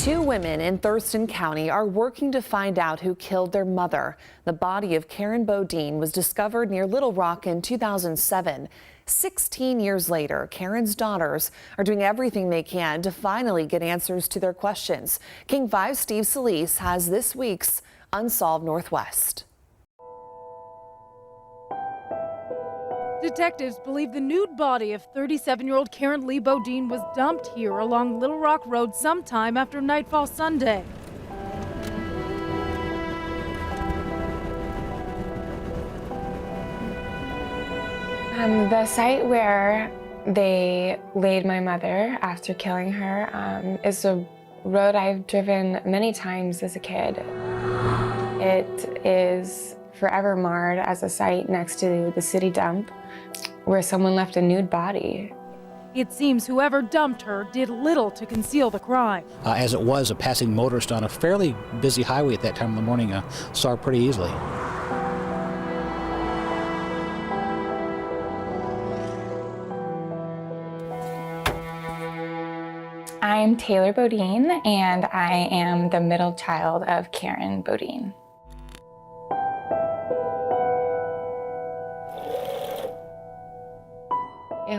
Two women in Thurston County are working to find out who killed their mother. The body of Karen Bodine was discovered near Littlerock in 2007. 16 years later, Karen's daughters are doing everything they can to finally get answers to their questions. King 5's Steve Solis has this week's Unsolved Northwest. Detectives believe the nude body of 37-year-old Karen Lee Bodine was dumped here along Littlerock Road sometime after nightfall Sunday. The site where they laid my mother after killing her is a road I've driven many times as a kid. It is forever marred as a site next to the city dump where someone left a nude body. It seems whoever dumped her did little to conceal the crime. As it was, a passing motorist on a fairly busy highway at that time of the morning saw her pretty easily. I'm Taylor Bodine, and I am the middle child of Karen Bodine.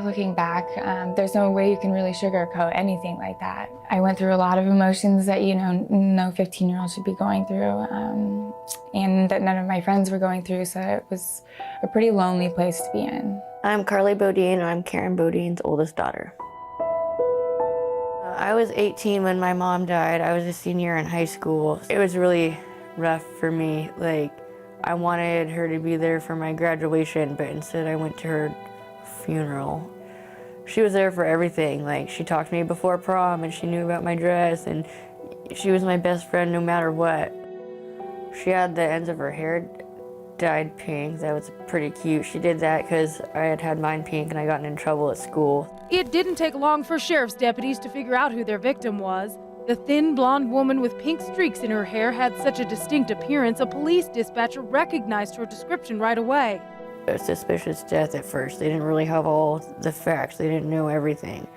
Looking back, there's no way you can really sugarcoat anything like that. I went through a lot of emotions that, no 15-year-old should be going through, and that none of my friends were going through, so it was a pretty lonely place to be in. I'm Carly Bodine, and I'm Karen Bodine's oldest daughter. I was 18 when my mom died. I was a senior in high school. It was really rough for me. I wanted her to be there for my graduation, but instead I went to her funeral. She was there for everything. She talked to me before prom, and she knew about my dress, and she was my best friend no matter what. She had the ends of her hair dyed pink. That was pretty cute. She did that because I had mine pink and I got in trouble at school. It didn't take long for sheriff's deputies to figure out who their victim was. The thin blonde woman with pink streaks in her hair had such a distinct appearance, a police dispatcher recognized her description right away. A suspicious death at first. They didn't really have all the facts. They didn't know everything.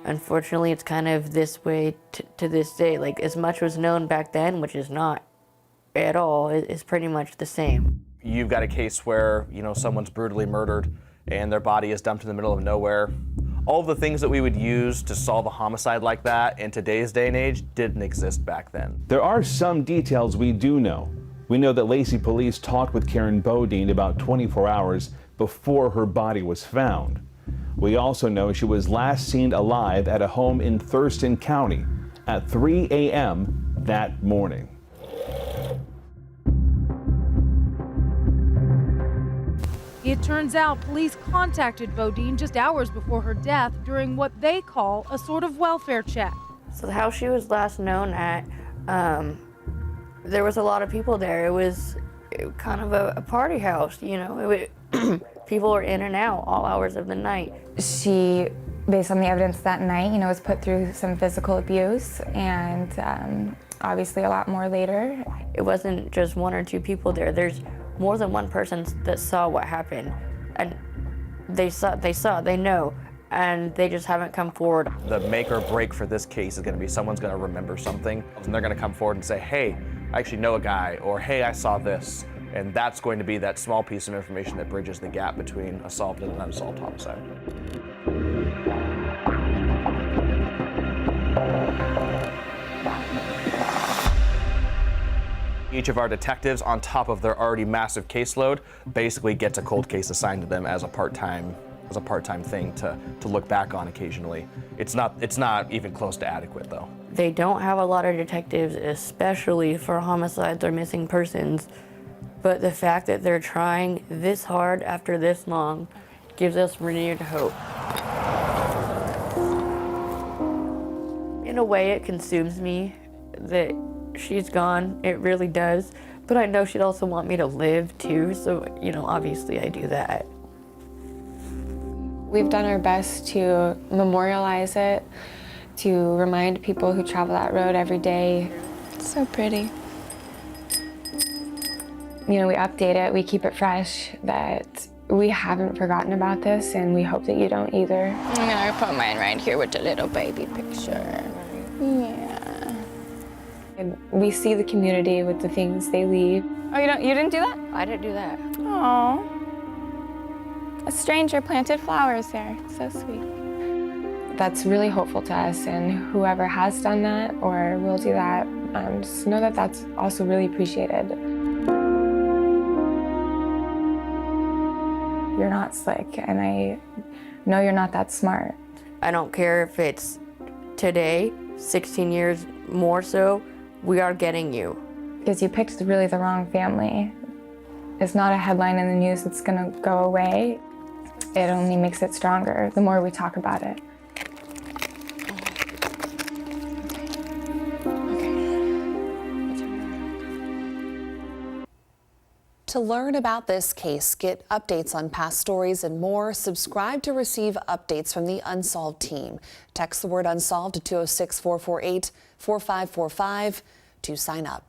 Unfortunately, it's kind of this way to this day. As much was known back then, which is not at all, is pretty much the same. You've got a case where, someone's brutally murdered and their body is dumped in the middle of nowhere. All of the things that we would use to solve a homicide like that in today's day and age didn't exist back then. There are some details we do know. We know that Lacey police talked with Karen Bodine about 24 hours before her body was found. We also know she was last seen alive at a home in Thurston County at 3 a.m. that morning. It turns out police contacted Bodine just hours before her death during what they call a sort of welfare check. So the house she was last known at, there was a lot of people there. It was kind of a party house, people were in and out all hours of the night. She, based on the evidence that night, was put through some physical abuse, and obviously a lot more later. It wasn't just one or two people there. There's more than one person that saw what happened, and they know, and they just haven't come forward. The make or break for this case is going to be someone's going to remember something, and they're going to come forward and say, hey, I actually know a guy, or hey, I saw this. And that's going to be that small piece of information that bridges the gap between a solved and an unsolved homicide. Each of our detectives, on top of their already massive caseload, basically gets a cold case assigned to them as a part-time thing to look back on occasionally. It's not even close to adequate, though. They don't have a lot of detectives, especially for homicides or missing persons. But the fact that they're trying this hard after this long gives us renewed hope. In a way, it consumes me that she's gone. It really does. But I know she'd also want me to live too, so, obviously I do that. We've done our best to memorialize it, to remind people who travel that road every day. It's so pretty. We update it, we keep it fresh, that we haven't forgotten about this, and we hope that you don't either. I'm gonna put mine right here with the little baby picture. Yeah. And we see the community with the things they leave. Oh, you didn't do that? I didn't do that. Oh. A stranger planted flowers there. So sweet. That's really hopeful to us, and whoever has done that or will do that, just know that that's also really appreciated. You're not slick, and I know you're not that smart. I don't care if it's today, 16 years more so, we are getting you. Because you picked really the wrong family. It's not a headline in the news that's gonna go away. It only makes it stronger the more we talk about it. To learn about this case, get updates on past stories and more, subscribe to receive updates from the Unsolved team. Text the word unsolved to 206-448-4545 to sign up.